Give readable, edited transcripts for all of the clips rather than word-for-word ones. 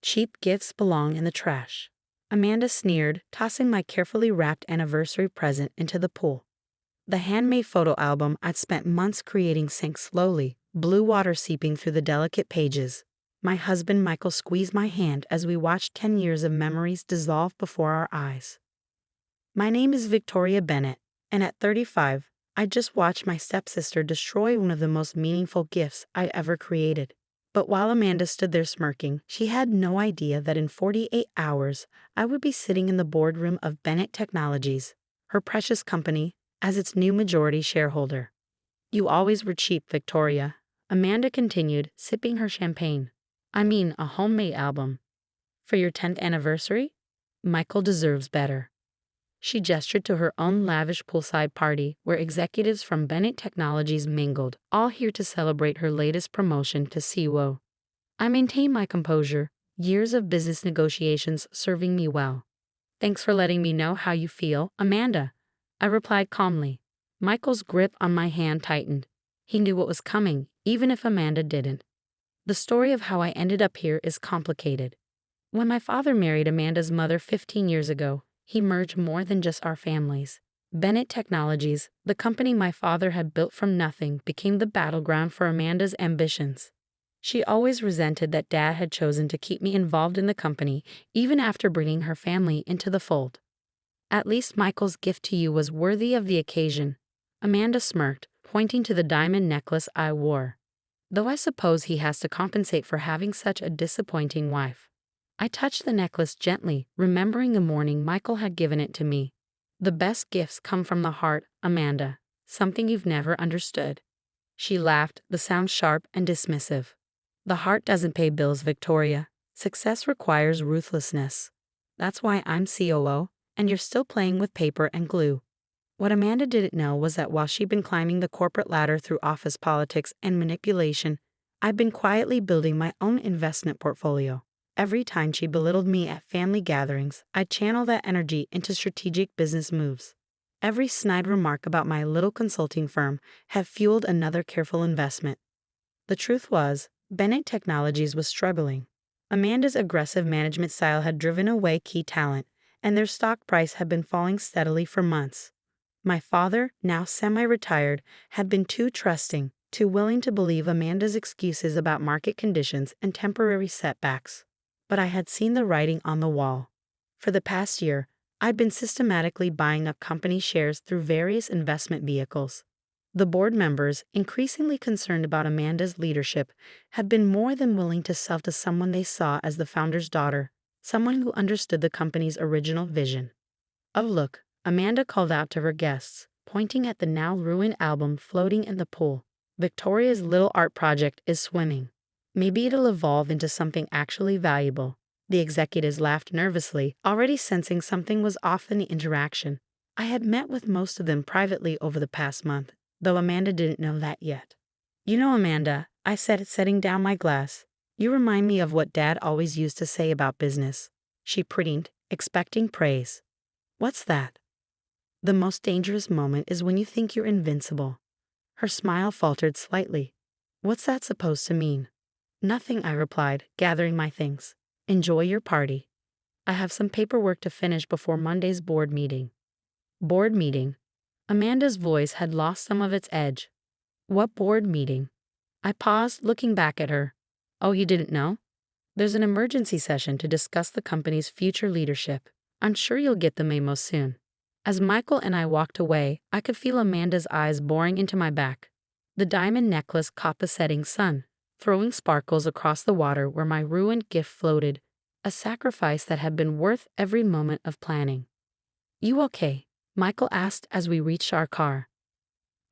Cheap gifts belong in the trash. Amanda sneered, tossing my carefully wrapped anniversary present into the pool. The handmade photo album I'd spent months creating sank slowly, blue water seeping through the delicate pages. My husband Michael squeezed my hand as we watched 10 years of memories dissolve before our eyes. My name is Victoria Bennett, and at 35, I just watched my stepsister destroy one of the most meaningful gifts I ever created. But while Amanda stood there smirking, she had no idea that in 48 hours, I would be sitting in the boardroom of Bennett Technologies, her precious company, as its new majority shareholder. You always were cheap, Victoria, Amanda continued, sipping her champagne. I mean, a homemade album. For your 10th anniversary? Michael deserves better. She gestured to her own lavish poolside party where executives from Bennett Technologies mingled, all here to celebrate her latest promotion to CEO. I maintained my composure, years of business negotiations serving me well. Thanks for letting me know how you feel, Amanda, I replied calmly. Michael's grip on my hand tightened. He knew what was coming, even if Amanda didn't. The story of how I ended up here is complicated. When my father married Amanda's mother 15 years ago, he merged more than just our families. Bennett Technologies, the company my father had built from nothing, became the battleground for Amanda's ambitions. She always resented that Dad had chosen to keep me involved in the company, even after bringing her family into the fold. At least Michael's gift to you was worthy of the occasion. Amanda smirked, pointing to the diamond necklace I wore. Though I suppose he has to compensate for having such a disappointing wife. I touched the necklace gently, remembering the morning Michael had given it to me. The best gifts come from the heart, Amanda, something you've never understood. She laughed, the sound sharp and dismissive. The heart doesn't pay bills, Victoria. Success requires ruthlessness. That's why I'm COO, and you're still playing with paper and glue. What Amanda didn't know was that while she'd been climbing the corporate ladder through office politics and manipulation, I'd been quietly building my own investment portfolio. Every time she belittled me at family gatherings, I'd channel that energy into strategic business moves. Every snide remark about my little consulting firm had fueled another careful investment. The truth was, Bennett Technologies was struggling. Amanda's aggressive management style had driven away key talent, and their stock price had been falling steadily for months. My father, now semi-retired, had been too trusting, too willing to believe Amanda's excuses about market conditions and temporary setbacks. But I had seen the writing on the wall. For the past year, I'd been systematically buying up company shares through various investment vehicles. The board members, increasingly concerned about Amanda's leadership, had been more than willing to sell to someone they saw as the founder's daughter, someone who understood the company's original vision. Oh, look, Amanda called out to her guests, pointing at the now ruined album floating in the pool. Victoria's little art project is swimming. Maybe it'll evolve into something actually valuable. The executives laughed nervously, already sensing something was off in the interaction. I had met with most of them privately over the past month, though Amanda didn't know that yet. You know, Amanda, I said, setting down my glass, you remind me of what Dad always used to say about business. She prettied, expecting praise. What's that? The most dangerous moment is when you think you're invincible. Her smile faltered slightly. What's that supposed to mean? Nothing, I replied, gathering my things. Enjoy your party. I have some paperwork to finish before Monday's board meeting. Board meeting? Amanda's voice had lost some of its edge. What board meeting? I paused, looking back at her. Oh, you didn't know? There's an emergency session to discuss the company's future leadership. I'm sure you'll get the memo soon. As Michael and I walked away, I could feel Amanda's eyes boring into my back. The diamond necklace caught the setting sun, throwing sparkles across the water where my ruined gift floated, a sacrifice that had been worth every moment of planning. You okay? Michael asked as we reached our car.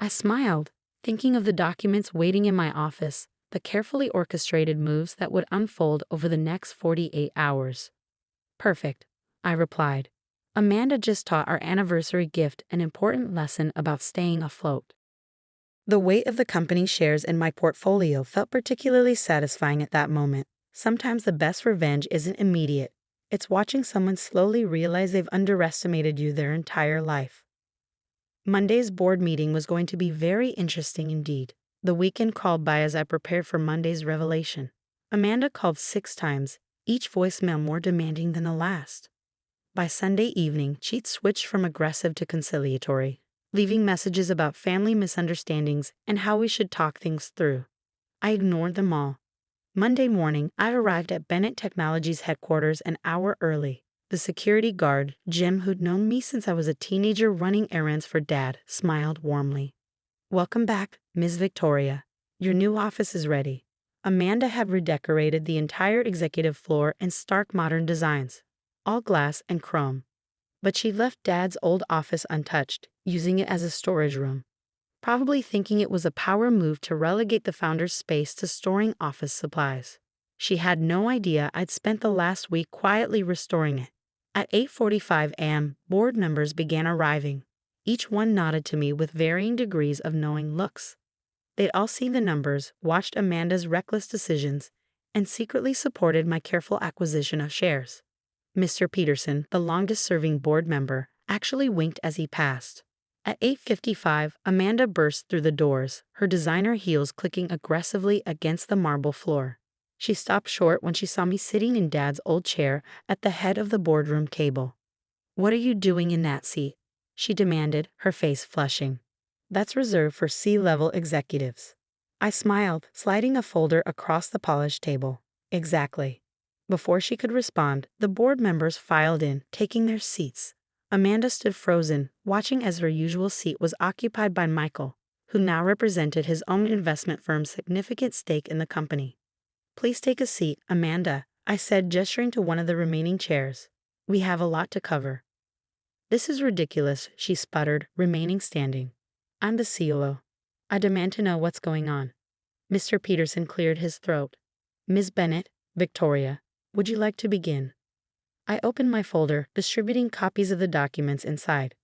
I smiled, thinking of the documents waiting in my office, the carefully orchestrated moves that would unfold over the next 48 hours. Perfect, I replied. Amanda just taught our anniversary gift an important lesson about staying afloat. The weight of the company's shares in my portfolio felt particularly satisfying at that moment. Sometimes the best revenge isn't immediate. It's watching someone slowly realize they've underestimated you their entire life. Monday's board meeting was going to be very interesting indeed. The weekend crawled by as I prepared for Monday's revelation. Amanda called 6 times, each voicemail more demanding than the last. By Sunday evening, she'd switched from aggressive to conciliatory, leaving messages about family misunderstandings and how we should talk things through. I ignored them all. Monday morning, I arrived at Bennett Technologies headquarters an hour early. The security guard, Jim, who'd known me since I was a teenager running errands for Dad, smiled warmly. "Welcome back, Ms. Victoria. Your new office is ready." Amanda had redecorated the entire executive floor in stark modern designs, all glass and chrome. But she left Dad's old office untouched, using it as a storage room, probably thinking it was a power move to relegate the founder's space to storing office supplies. She had no idea I'd spent the last week quietly restoring it. At 8:45 a.m., board members began arriving. Each one nodded to me with varying degrees of knowing looks. They'd all seen the numbers, watched Amanda's reckless decisions, and secretly supported my careful acquisition of shares. Mr. Peterson, the longest-serving board member, actually winked as he passed. At 8:55, Amanda burst through the doors, her designer heels clicking aggressively against the marble floor. She stopped short when she saw me sitting in Dad's old chair at the head of the boardroom table. "What are you doing in that seat?" she demanded, her face flushing. "That's reserved for C-level executives." I smiled, sliding a folder across the polished table. "Exactly." Before she could respond, the board members filed in, taking their seats. Amanda stood frozen, watching as her usual seat was occupied by Michael, who now represented his own investment firm's significant stake in the company. "Please take a seat, Amanda," I said, gesturing to one of the remaining chairs. "We have a lot to cover." "This is ridiculous," she sputtered, remaining standing. "I'm the COO. I demand to know what's going on." Mr. Peterson cleared his throat. "Ms. Bennett, Victoria, would you like to begin?" I opened my folder, distributing copies of the documents inside.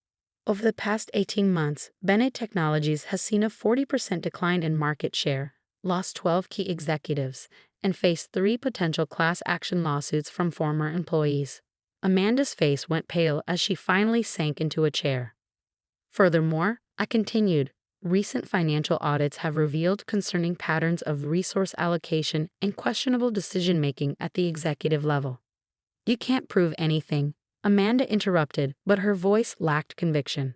Over the past 18 months, Bennett Technologies has seen a 40% decline in market share, lost 12 key executives, and faced 3 potential class action lawsuits from former employees. Amanda's face went pale as she finally sank into a chair. "Furthermore," I continued, "recent financial audits have revealed concerning patterns of resource allocation and questionable decision-making at the executive level." "You can't prove anything," Amanda interrupted, but her voice lacked conviction.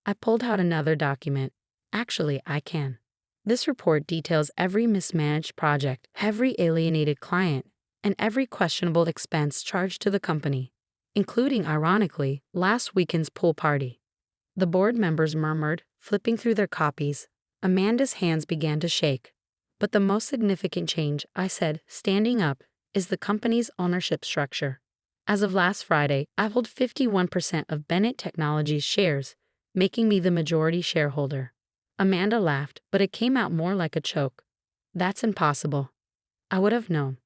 I pulled out another document. "Actually, I can. This report details every mismanaged project, every alienated client, and every questionable expense charged to the company, including, ironically, last weekend's pool party." The board members murmured, flipping through their copies. Amanda's hands began to shake. "But the most significant change," I said, standing up, "is the company's ownership structure. As of last Friday, I hold 51% of Bennett Technologies shares, making me the majority shareholder." Amanda laughed, but it came out more like a choke. "That's impossible." "I would have known."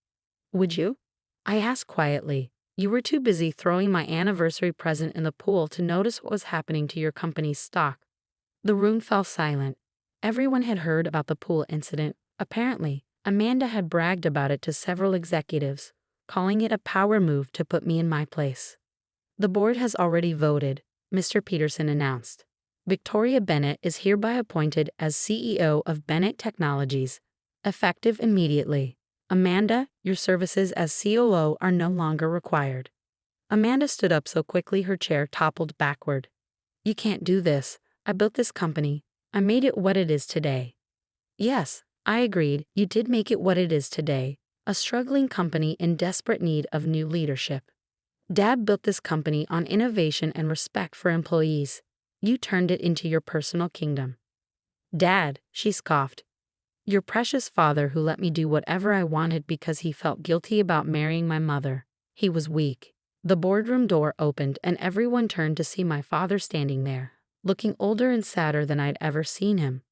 "Would you?" I asked quietly. "You were too busy throwing my anniversary present in the pool to notice what was happening to your company's stock." The room fell silent. Everyone had heard about the pool incident. Apparently, Amanda had bragged about it to several executives, calling it a power move to put me in my place. "The board has already voted," Mr. Peterson announced. "Victoria Bennett is hereby appointed as CEO of Bennett Technologies, effective immediately. Amanda, your services as COO are no longer required." Amanda stood up so quickly her chair toppled backward. "You can't do this. I built this company. I made it what it is today." "Yes," I agreed, "you did make it what it is today. A struggling company in desperate need of new leadership. Dad built this company on innovation and respect for employees. You turned it into your personal kingdom." "Dad," she scoffed. "Your precious father who let me do whatever I wanted because he felt guilty about marrying my mother. He was weak." The boardroom door opened and everyone turned to see my father standing there, looking older and sadder than I'd ever seen him.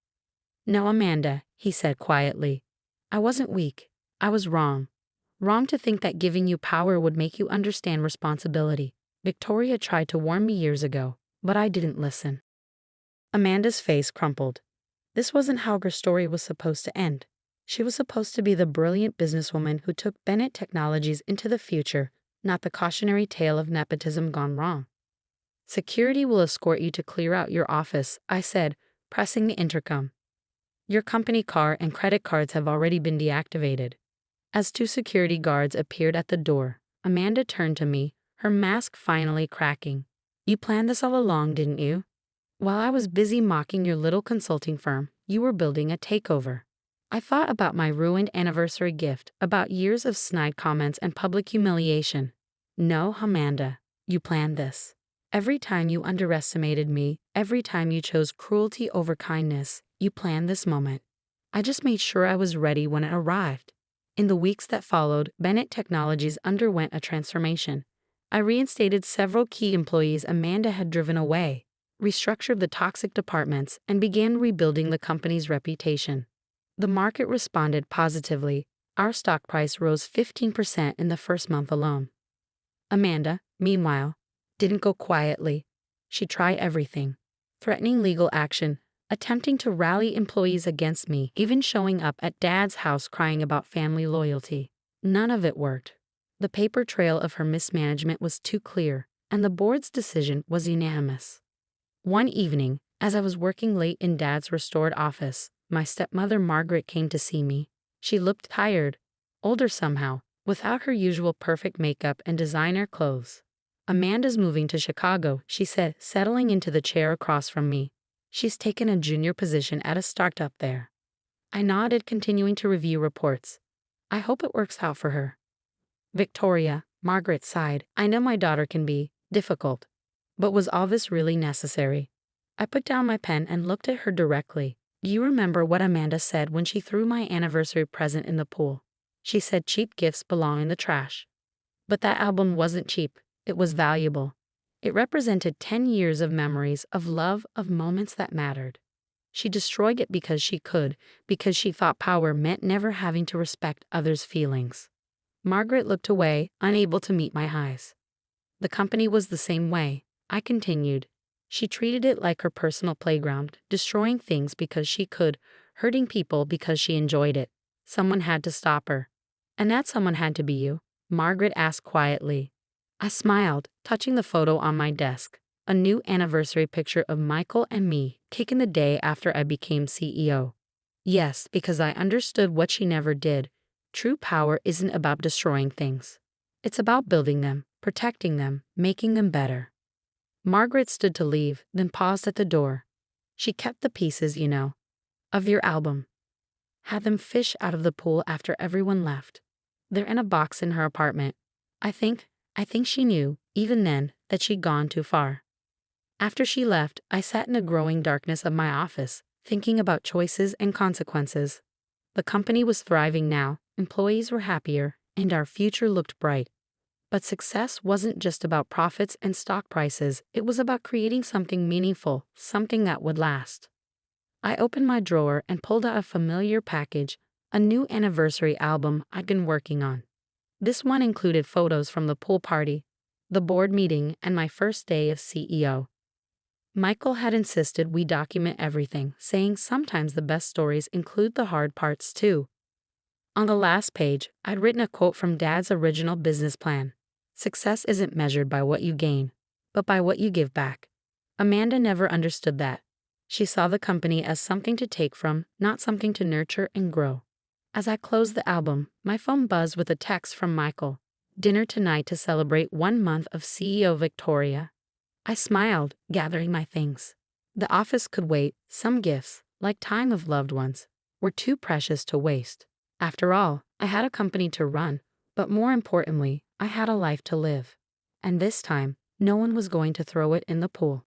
"No, Amanda," he said quietly. "I wasn't weak. I was wrong. Wrong to think that giving you power would make you understand responsibility. Victoria tried to warn me years ago, but I didn't listen." Amanda's face crumpled. This wasn't how her story was supposed to end. She was supposed to be the brilliant businesswoman who took Bennett Technologies into the future, not the cautionary tale of nepotism gone wrong. "Security will escort you to clear out your office," I said, pressing the intercom. "Your company car and credit cards have already been deactivated." As two security guards appeared at the door, Amanda turned to me, her mask finally cracking. "You planned this all along, didn't you? While I was busy mocking your little consulting firm, you were building a takeover." I thought about my ruined anniversary gift, about years of snide comments and public humiliation. "No, Amanda, you planned this. Every time you underestimated me, every time you chose cruelty over kindness, you planned this moment. I just made sure I was ready when it arrived." In the weeks that followed, Bennett Technologies underwent a transformation. I reinstated several key employees Amanda had driven away, restructured the toxic departments, and began rebuilding the company's reputation. The market responded positively. Our stock price rose 15% in the first month alone. Amanda, meanwhile, didn't go quietly. She tried everything: threatening legal action, attempting to rally employees against me, even showing up at Dad's house crying about family loyalty. None of it worked. The paper trail of her mismanagement was too clear, and the board's decision was unanimous. One evening, as I was working late in Dad's restored office, my stepmother Margaret came to see me. She looked tired, older somehow, without her usual perfect makeup and designer clothes. "Amanda's moving to Chicago," she said, settling into the chair across from me. "She's taken a junior position at a startup there." I nodded, continuing to review reports. "I hope it works out for her." "Victoria," Margaret sighed, "I know my daughter can be difficult. But was all this really necessary?" I put down my pen and looked at her directly. "You remember what Amanda said when she threw my anniversary present in the pool? She said cheap gifts belong in the trash. But that album wasn't cheap, it was valuable. It represented 10 years of memories, of love, of moments that mattered. She destroyed it because she could, because she thought power meant never having to respect others' feelings." Margaret looked away, unable to meet my eyes. "The company was the same way," I continued. "She treated it like her personal playground, destroying things because she could, hurting people because she enjoyed it. Someone had to stop her." "And that someone had to be you?" Margaret asked quietly. I smiled, touching the photo on my desk, a new anniversary picture of Michael and me, taken the day after I became CEO. "Yes, because I understood what she never did. True power isn't about destroying things. It's about building them, protecting them, making them better." Margaret stood to leave, then paused at the door. "She kept the pieces, you know, of your album. Had them fish out of the pool after everyone left. They're in a box in her apartment. I think she knew, even then, that she'd gone too far." After she left, I sat in the growing darkness of my office, thinking about choices and consequences. The company was thriving now, employees were happier, and our future looked bright. But success wasn't just about profits and stock prices, it was about creating something meaningful, something that would last. I opened my drawer and pulled out a familiar package, a new anniversary album I'd been working on. This one included photos from the pool party, the board meeting, and my first day as CEO. Michael had insisted we document everything, saying sometimes the best stories include the hard parts too. On the last page, I'd written a quote from Dad's original business plan: "Success isn't measured by what you gain, but by what you give back." Amanda never understood that. She saw the company as something to take from, not something to nurture and grow. As I closed the album, my phone buzzed with a text from Michael. "Dinner tonight to celebrate 1 month of CEO Victoria." I smiled, gathering my things. The office could wait. Some gifts, like time of loved ones, were too precious to waste. After all, I had a company to run, but more importantly, I had a life to live. And this time, no one was going to throw it in the pool.